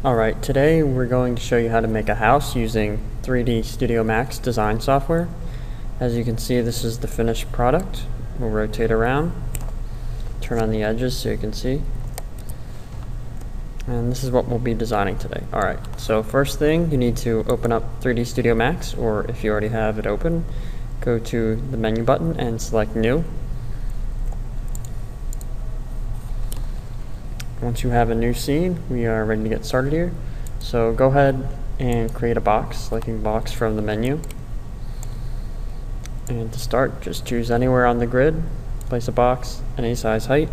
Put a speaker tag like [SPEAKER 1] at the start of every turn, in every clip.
[SPEAKER 1] Alright, today we're going to show you how to make a house using 3D Studio Max design software. As you can see, this is the finished product. We'll rotate around, turn on the edges so you can see. And this is what we'll be designing today. Alright, so first thing, you need to open up 3D Studio Max, or if you already have it open, go to the menu button and select New. Once you have a new scene, we are ready to get started here. So go ahead and create a box, selecting box from the menu. And to start, just choose anywhere on the grid, place a box, any size height.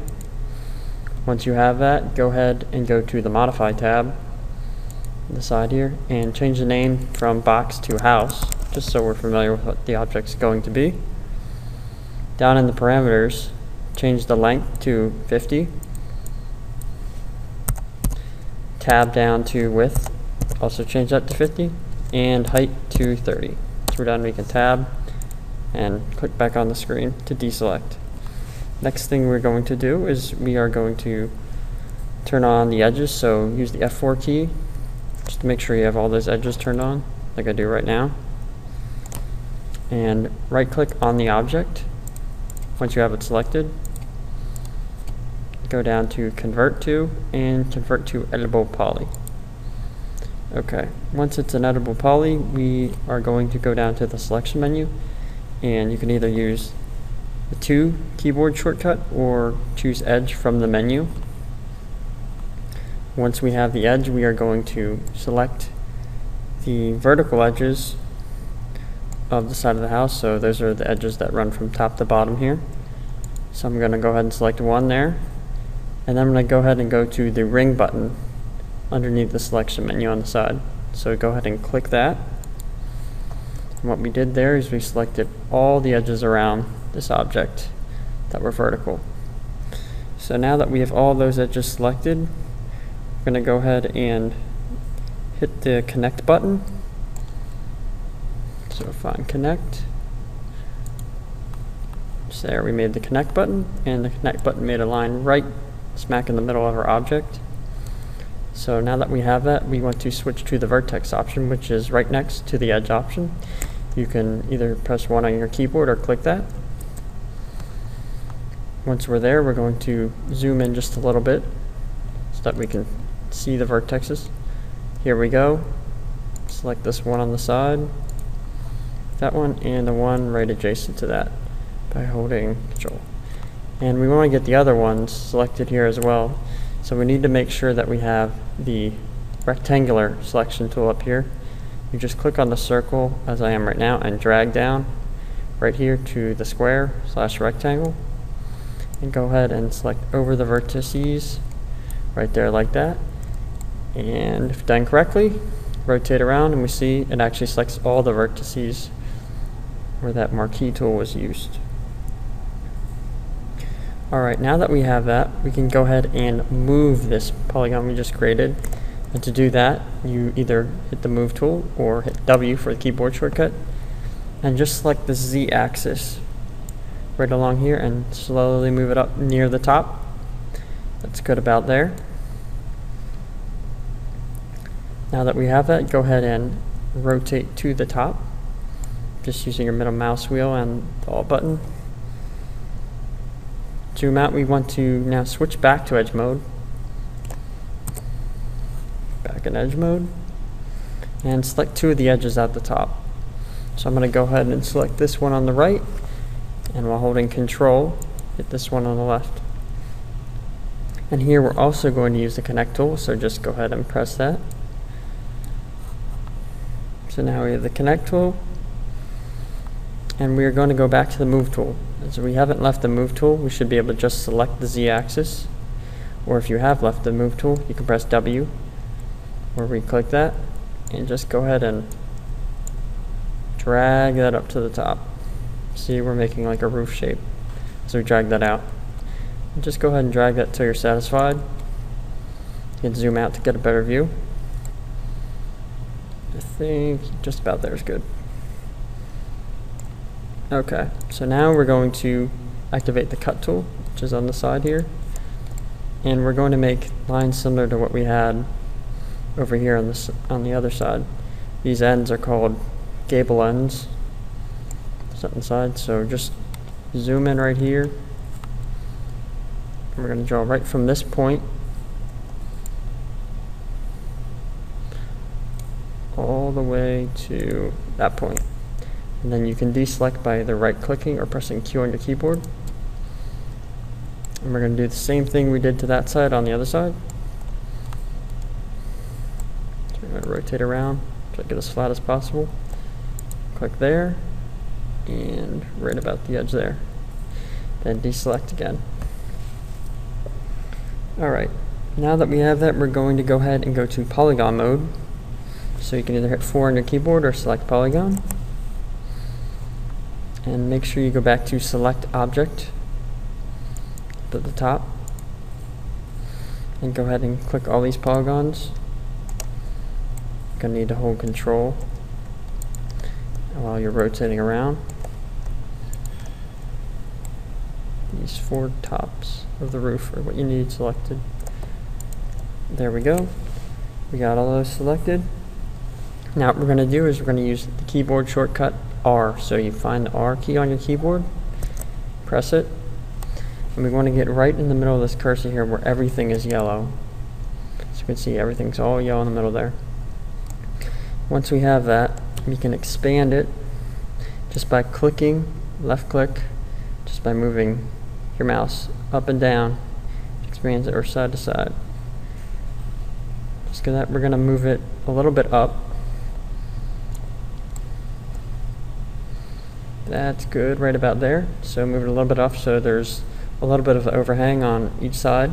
[SPEAKER 1] Once you have that, go ahead and go to the Modify tab on the side here and change the name from box to house, just so we're familiar with what the object's going to be. Down in the parameters, change the length to 50. Tab down to width, also change that to 50, and height to 30. So we're done, we can tab and click back on the screen to deselect. Next thing we're going to do is we are going to turn on the edges, so use the F4 key just to make sure you have all those edges turned on, like I do right now. And right click on the object once you have it selected. Go down to Convert to, and convert to Editable Poly. Okay, once it's an editable poly, we are going to go down to the selection menu, and you can either use the 2 keyboard shortcut or choose Edge from the menu. Once we have the edge, we are going to select the vertical edges of the side of the house, so those are the edges that run from top to bottom here. So I'm going to go ahead and select one there. And then I'm going to go ahead and go to the ring button underneath the selection menu on the side. So go ahead and click that. And what we did there is we selected all the edges around this object that were vertical. So now that we have all those edges selected, we're going to go ahead and hit the connect button. So find connect. So there we made the connect button, and the connect button made a line right smack in the middle of our object. So now that we have that, we want to switch to the vertex option, which is right next to the edge option. You can either press 1 on your keyboard or click that. Once we're there, we're going to zoom in just a little bit so that we can see the vertexes. Here we go. Select this one on the side, that one, and the one right adjacent to that by holding Control. And we want to get the other ones selected here as well. So we need to make sure that we have the rectangular selection tool up here. You just click on the circle, as I am right now, and drag down right here to the square / rectangle. And go ahead and select over the vertices right there like that. And if done correctly, rotate around and we see it actually selects all the vertices where that marquee tool was used. Alright, now that we have that, we can go ahead and move this polygon we just created. And to do that, you either hit the move tool or hit W for the keyboard shortcut, and just select the Z axis right along here and slowly move it up near the top. That's good about there. Now that we have that, go ahead and rotate to the top, just using your middle mouse wheel and the Alt button. Zoom out, we want to now switch back to edge mode. Back in edge mode. And select 2 of the edges at the top. So I'm going to go ahead and select this one on the right, and while holding Control, hit this one on the left. And here we're also going to use the connect tool, so just go ahead and press that. So now we have the connect tool, and we are going to go back to the move tool. So we haven't left the move tool, we should be able to just select the Z axis, or if you have left the move tool, you can press W or re-click that and just go ahead and drag that up to the top. See, we're making like a roof shape, so we drag that out. And just go ahead and drag that till you're satisfied. You can zoom out to get a better view. I think just about there is good. Okay, so now we're going to activate the cut tool, which is on the side here, and we're going to make lines similar to what we had over here on this on the other side. These ends are called gable ends. Set inside, so just zoom in right here. We're going to draw right from this point all the way to that point. And then you can deselect by either right clicking or pressing Q on your keyboard. And we're going to do the same thing we did to that side on the other side. So we're going to rotate around, try to get as flat as possible. Click there, and right about the edge there. Then deselect again. Alright, now that we have that, we're going to go ahead and go to polygon mode. So you can either hit 4 on your keyboard or select polygon. And make sure you go back to select object at the top. And go ahead and click all these polygons. You're going to need to hold control while you're rotating around. These 4 tops of the roof are what you need selected. There we go. We got all those selected. Now what we're going to do is we're going to use the keyboard shortcut R. So you find the R key on your keyboard, press it, and we want to get right in the middle of this cursor here where everything is yellow. So you can see everything's all yellow in the middle there. Once we have that, we can expand it just by clicking, left click, just by moving your mouse up and down. It expands it, or side to side. Just that we're going to move it a little bit up. That's good, right about there. So move it a little bit up so there's a little bit of overhang on each side.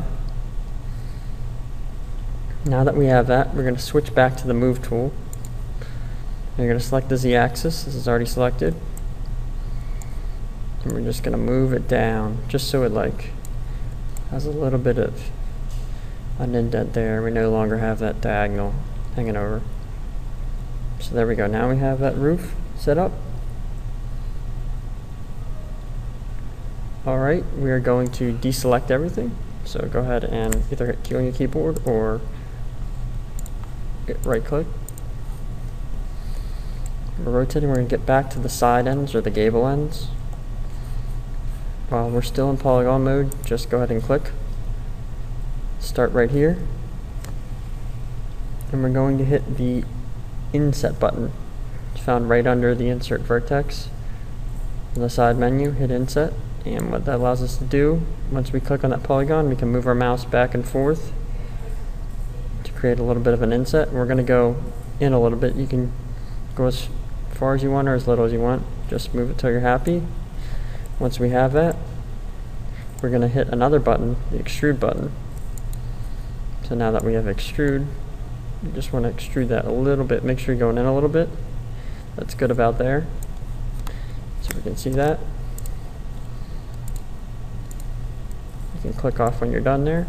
[SPEAKER 1] Now that we have that, we're going to switch back to the move tool. You're going to select the Z-axis. This is already selected. And we're just going to move it down just so it has a little bit of an indent there. We no longer have that diagonal hanging over. So there we go. Now we have that roof set up. Alright, we are going to deselect everything. So go ahead and either hit Q on your keyboard or right click. We're rotating, we're going to get back to the side ends or the gable ends. While we're still in polygon mode, just go ahead and click. Start right here. And we're going to hit the inset button. It's found right under the insert vertex. In the side menu, hit inset. And what that allows us to do, once we click on that polygon, we can move our mouse back and forth to create a little bit of an inset. And we're going to go in a little bit. You can go as far as you want or as little as you want. Just move it till you're happy. Once we have that, we're going to hit another button, the extrude button. So now that we have extrude, you just want to extrude that a little bit. Make sure you're going in a little bit. That's good about there. So we can see that. You can click off when you're done there.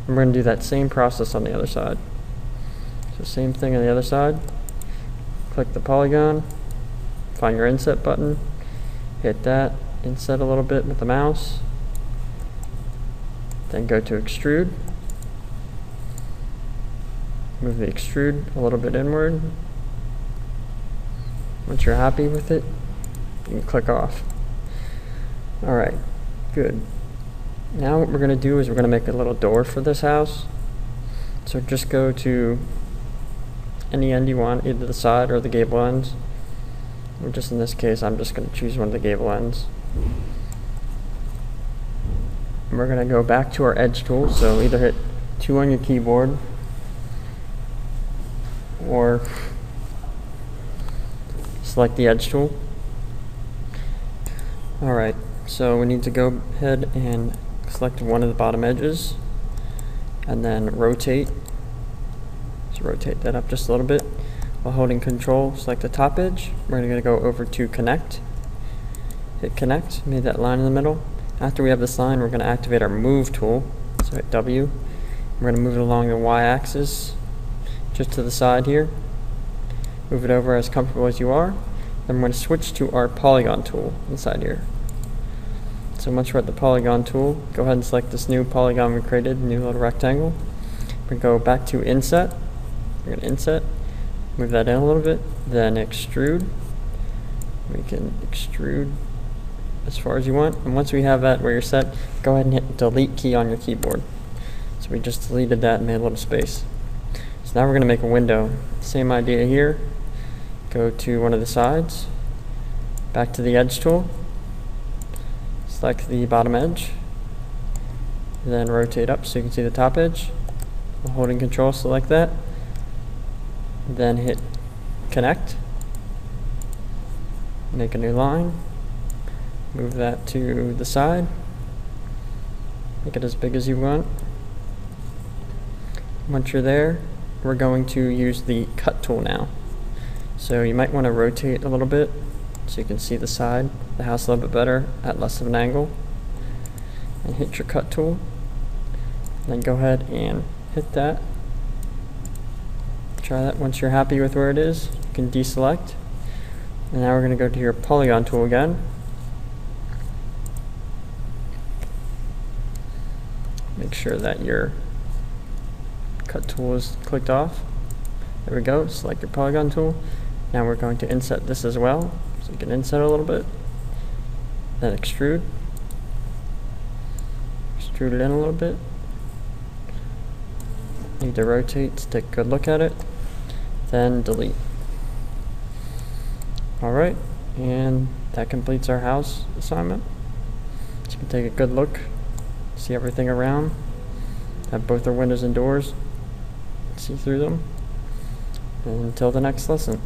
[SPEAKER 1] And we're going to do that same process on the other side. So same thing on the other side. Click the polygon, find your inset button, hit that, inset a little bit with the mouse, then go to extrude, move the extrude a little bit inward. Once you're happy with it, you can click off. Alright, good. Now what we're going to do is we're going to make a little door for this house. So just go to any end you want, either the side or the gable ends. Or just in this case, I'm just going to choose one of the gable ends. And we're going to go back to our edge tool, so either hit 2 on your keyboard or select the edge tool. Alright, so we need to go ahead and select one of the bottom edges and then rotate. So rotate that up just a little bit. While holding control, select the top edge. We're going to go over to connect. Hit connect, made that line in the middle. After we have this line, we're going to activate our move tool. So hit W. We're going to move it along the Y axis, just to the side here. Move it over as comfortable as you are. Then we're going to switch to our polygon tool inside here. So once we're at the polygon tool, go ahead and select this new polygon we created, new little rectangle. We go back to inset, We're gonna inset, move that in a little bit, then extrude. We can extrude as far as you want, and once we have that where you're set, go ahead and hit delete key on your keyboard. So we just deleted that and made a little space. So now we're gonna make a window. Same idea here. Go to one of the sides, back to the edge tool, select the bottom edge, then rotate up so you can see the top edge. While holding control, select that, then hit connect, make a new line, move that to the side, make it as big as you want. Once you're there, we're going to use the cut tool now. So you might want to rotate a little bit so you can see the side of the house a little bit better at less of an angle, and hit your cut tool. Then go ahead and hit that. Try that. Once you're happy with where it is, you can deselect. And now we're going to go to your polygon tool again. Make sure that your cut tool is clicked off. There we go. Select your polygon tool. Now we're going to inset this as well. So you can inset a little bit. Then extrude. Extrude it in a little bit. Need to rotate to take a good look at it. Then delete. Alright, and that completes our house assignment. So you can take a good look, see everything around, have both our windows and doors, see through them. And until the next lesson.